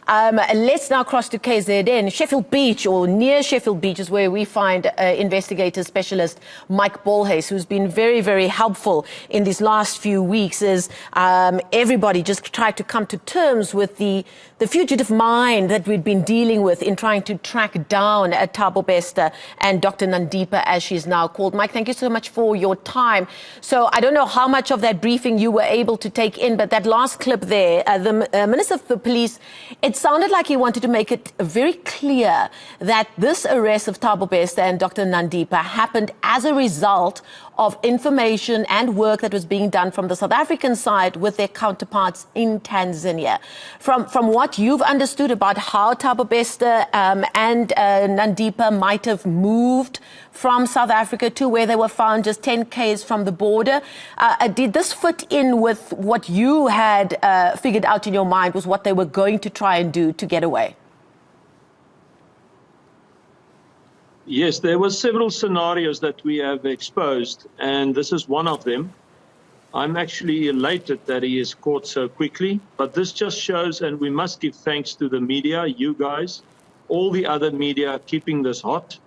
Let's now cross to KZN. Sheffield Beach, or near Sheffield Beach, is where we find investigator specialist Mike Bolhuis, who's been very, very helpful in these last few weeks as everybody just tried to come to terms with the fugitive mind that we'd been dealing with in trying to track down Thabo Bester and Dr. Nandipa, as she's now called. Mike, thank you so much for your time. So I don't know how much of that briefing you were able to take in, but that last clip there, the Minister of the Police, it sounded like he wanted to make it very clear that this arrest of Thabo Bester and Dr. Nandipa happened as a result of information and work that was being done from the South African side with their counterparts in Tanzania. From what you've understood about how Thabo Bester and Nandipa might have moved from South Africa to where they were found just 10 km from the border, did this fit in with what you had figured out in your mind was what they were going to try and do to get away? Yes, there were several scenarios that we have exposed, and this is one of them. I'm actually elated that he is caught so quickly, but this just shows, and we must give thanks to the media, you guys, all the other media keeping this hot,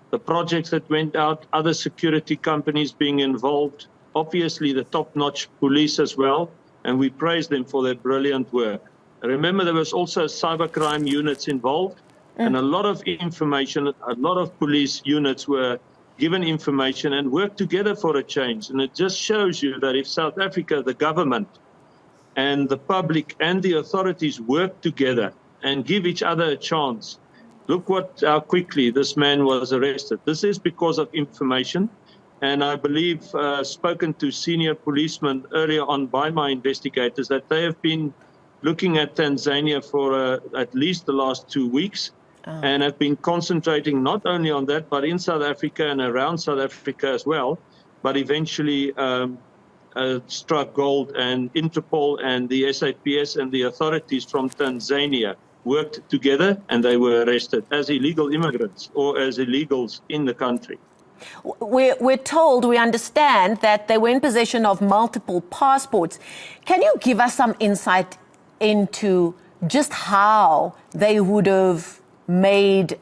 the projects that went out, other security companies being involved, obviously the top-notch police as well, and we praise them for their brilliant work. Remember, there was also cybercrime units involved, and a lot of information, a lot of police units were given information and worked together for a change. And it just shows you that if South Africa, the government and the public and the authorities work together and give each other a chance, look how quickly this man was arrested. This is because of information. And I believe, spoken to senior policemen earlier on by my investigators, that they have been looking at Tanzania for at least the last 2 weeks. And have been concentrating not only on that, but in South Africa and around South Africa as well, but eventually struck gold, and Interpol and the SAPS and the authorities from Tanzania worked together, and they were arrested as illegal immigrants or as illegals in the country. We're told, we understand that they were in possession of multiple passports. Can you give us some insight into just how they would have made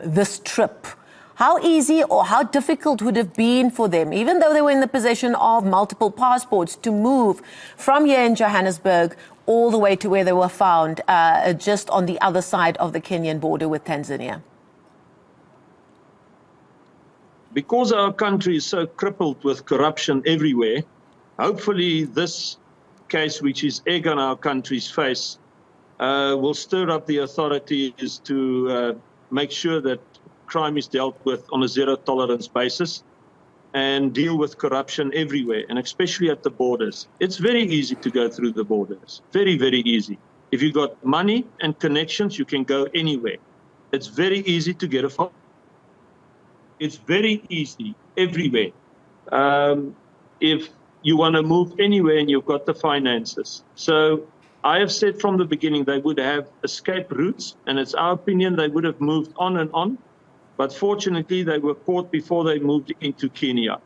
this trip? How easy or how difficult would it have been for them, even though they were in the possession of multiple passports, to move from here in Johannesburg all the way to where they were found, just on the other side of the Kenyan border with Tanzania? Because our country is so crippled with corruption everywhere, hopefully this case, which is egg on our country's face, will stir up the authorities to make sure that crime is dealt with on a zero-tolerance basis and deal with corruption everywhere, and especially at the borders. It's very easy to go through the borders, very, very easy. If you've got money and connections, you can go anywhere. It's very easy to get a phone. It's very easy everywhere. If you want to move anywhere and you've got the finances. So I have said from the beginning they would have escape routes, and it's our opinion they would have moved on and on. But fortunately, they were caught before they moved into Kenya.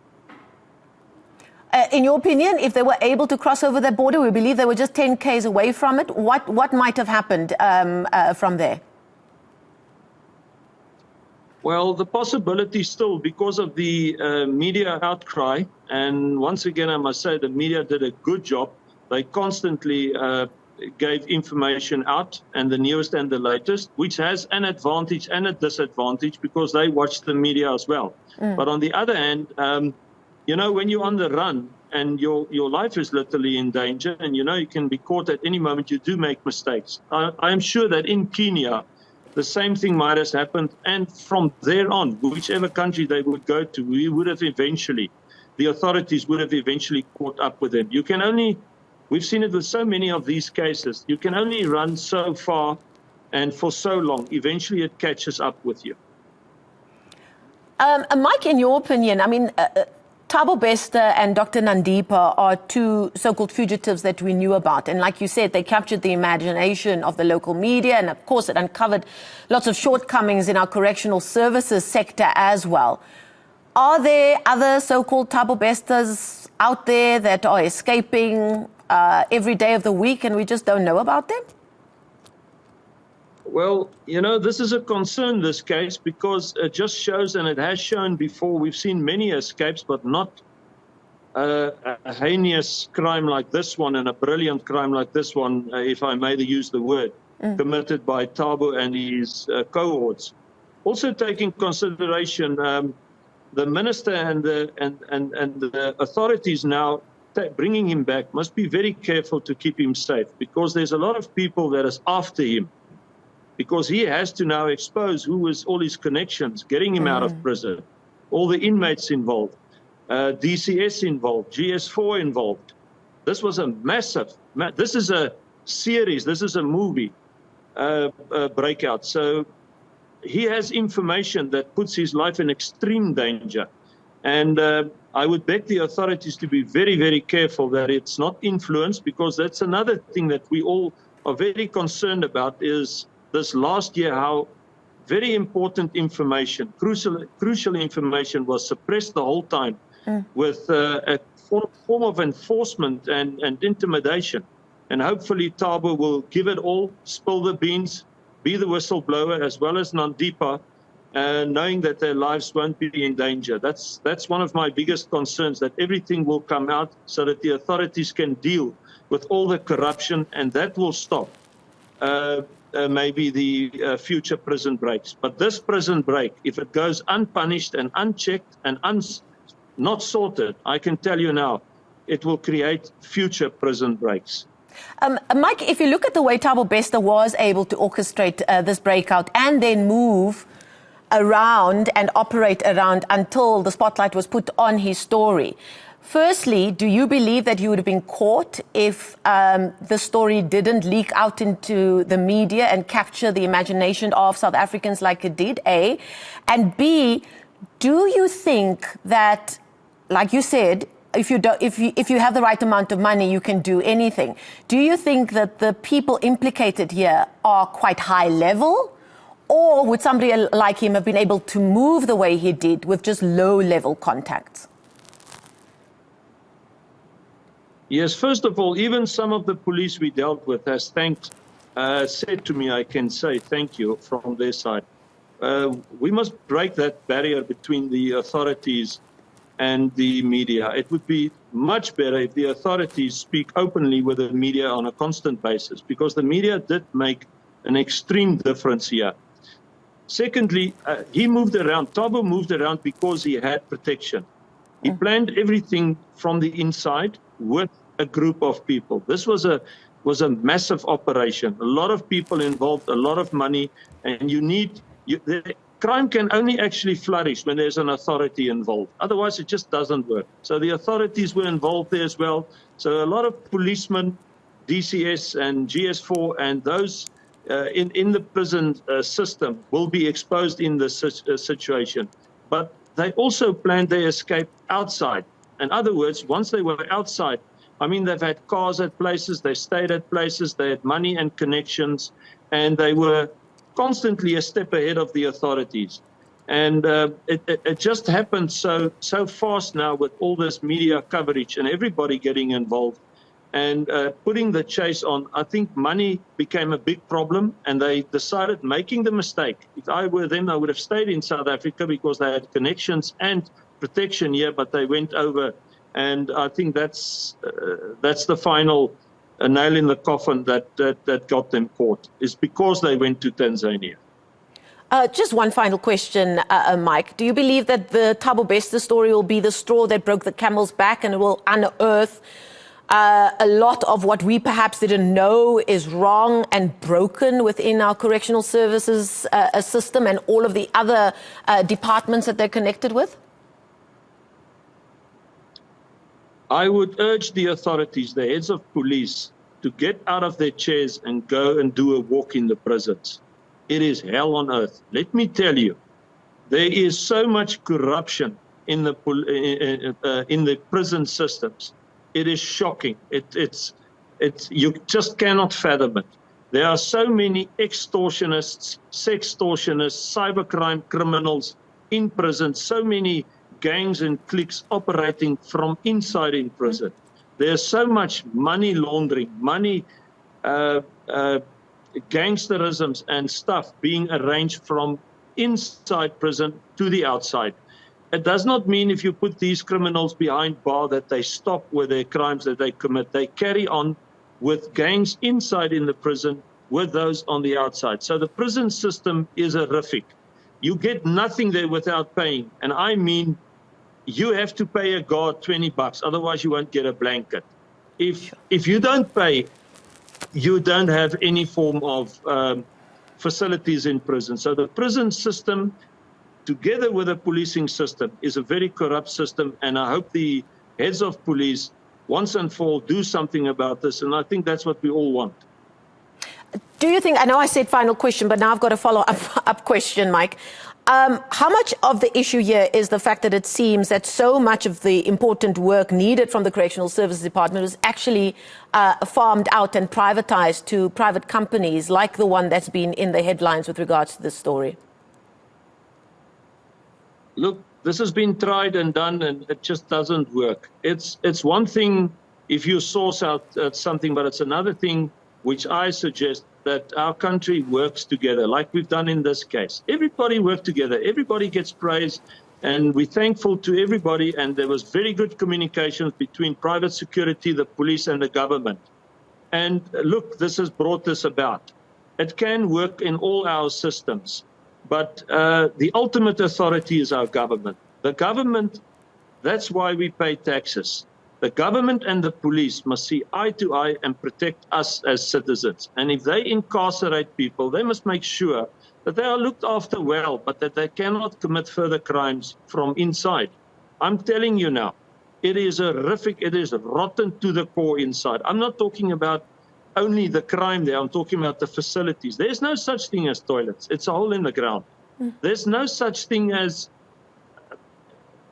In your opinion, if they were able to cross over the border, we believe they were just 10 km away from it, what might have happened from there? Well, the possibility still, because of the media outcry, and once again, I must say the media did a good job. They constantly gave information out, and the newest and the latest, which has an advantage and a disadvantage because they watch the media as well. But on the other hand, you know, when you're on the run and your life is literally in danger, and you know you can be caught at any moment, you do make mistakes. I am sure that in Kenya, the same thing might have happened, and from there on, whichever country they would go to, the authorities would have eventually caught up with them. You can only, we've seen it with so many of these cases, you can only run so far and for so long. Eventually it catches up with you. Mike, in your opinion, I mean, Thabo Bester and Dr. Nandipa are two so-called fugitives that we knew about. And like you said, they captured the imagination of the local media. And of course, it uncovered lots of shortcomings in our correctional services sector as well. Are there other so-called Thabo Besters out there that are escaping every day of the week and we just don't know about them? Well, this is a concern, this case, because it just shows, and it has shown before, we've seen many escapes, but not a heinous crime like this one and a brilliant crime like this one, if I may use the word, committed by Thabo and his cohorts. Also taking consideration, the minister and the authorities now bringing him back must be very careful to keep him safe, because there's a lot of people that is after him, because he has to now expose who is all his connections, getting him out of prison, all the inmates involved, DCS involved, GS4 involved. This was a massive, this is a series, this is a movie breakout. So he has information that puts his life in extreme danger. And I would beg the authorities to be very, very careful that it's not influenced, because that's another thing that we all are very concerned about, is this last year how very important information, crucial information was suppressed the whole time with a form of enforcement and intimidation. And hopefully Thabo will give it all, spill the beans, be the whistleblower, as well as Nandipa, knowing that their lives won't be in danger. That's one of my biggest concerns, that everything will come out so that the authorities can deal with all the corruption, and that will stop maybe the future prison breaks. But this prison break, if it goes unpunished and unchecked and not sorted, I can tell you now, it will create future prison breaks. Mike, if you look at the way Thabo Bester was able to orchestrate this breakout and then move around and operate around until the spotlight was put on his story, firstly, do you believe that he would have been caught if the story didn't leak out into the media and capture the imagination of South Africans like it did, A? And B, do you think that, like you said, if you have the right amount of money, you can do anything? Do you think that the people implicated here are quite high level? Or would somebody like him have been able to move the way he did with just low-level contacts? Yes, first of all, even some of the police we dealt with has said to me, I can say thank you from their side. We must break that barrier between the authorities and the media. It would be much better if the authorities speak openly with the media on a constant basis, because the media did make an extreme difference here. Secondly, he moved around. Thabo moved around because he had protection. He planned everything from the inside with a group of people. This was a massive operation. A lot of people involved, a lot of money, and the crime can only actually flourish when there's an authority involved. Otherwise, it just doesn't work. So the authorities were involved there as well. So a lot of policemen, DCS and GS4 and those in the prison system will be exposed in this situation. But they also planned their escape outside. In other words, once they were outside, I mean, they've had cars at places, they stayed at places, they had money and connections, and they were constantly a step ahead of the authorities. And it just happened so fast now with all this media coverage and everybody getting involved and putting the chase on. I think money became a big problem, and they decided, making the mistake. If I were them, I would have stayed in South Africa because they had connections and protection here, but they went over. And I think that's the final nail in the coffin that got them caught, is because they went to Tanzania. Just one final question, Mike. Do you believe that the Thabo Bester story will be the straw that broke the camel's back, and it will unearth a lot of what we perhaps didn't know is wrong and broken within our correctional services system and all of the other departments that they're connected with? I would urge the authorities, the heads of police, to get out of their chairs and go and do a walk in the prisons. It is hell on earth. Let me tell you, there is so much corruption in the prison systems. It is shocking. You just cannot fathom it. There are so many extortionists, sextortionists, cybercrime criminals in prison, so many gangs and cliques operating from inside in prison. There's so much money laundering, money gangsterisms and stuff being arranged from inside prison to the outside. It does not mean if you put these criminals behind bar that they stop with their crimes that they commit. They carry on with gangs inside in the prison with those on the outside. So the prison system is horrific. You get nothing there without paying. And I mean, you have to pay a guard $20, otherwise you won't get a blanket. If you don't pay, you don't have any form of facilities in prison. So the prison system, together with the policing system, is a very corrupt system, and I hope the heads of police, once and for all, do something about this, and I think that's what we all want. Do you think, I know I said final question, but now I've got a follow-up question, Mike. How much of the issue here is the fact that it seems that so much of the important work needed from the Correctional Services Department was actually farmed out and privatized to private companies like the one that's been in the headlines with regards to this story? Look, this has been tried and done, and it just doesn't work. It's one thing if you source out something, but it's another thing which I suggest that our country works together, like we've done in this case. Everybody worked together. Everybody gets praise, and we're thankful to everybody. And there was very good communications between private security, the police, and the government. And look, this has brought this about. It can work in all our systems, but the ultimate authority is our government. The government, that's why we pay taxes. The government and the police must see eye to eye and protect us as citizens. And if they incarcerate people, they must make sure that they are looked after well, but that they cannot commit further crimes from inside. I'm telling you now, it is horrific. It is rotten to the core inside. I'm not talking about only the crime there. I'm talking about the facilities. There's no such thing as toilets. It's a hole in the ground. There's no such thing as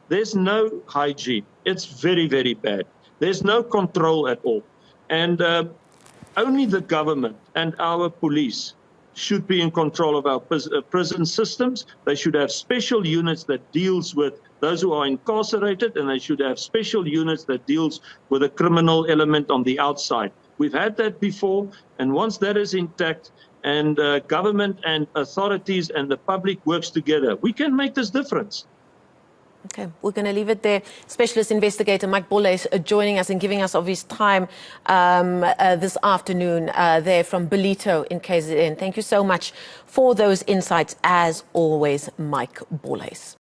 there's no hygiene. It's very, very bad. There's no control at all. And only the government and our police should be in control of our prison systems. They should have special units that deals with those who are incarcerated, and they should have special units that deals with the criminal element on the outside. We've had that before, and once that is intact, and government and authorities and the public works together, we can make this difference. Okay, we're going to leave it there. Specialist investigator Mike Bolhuis joining us and giving us of his time this afternoon there from Bolito in KZN. Thank you so much for those insights, as always, Mike Bolhuis.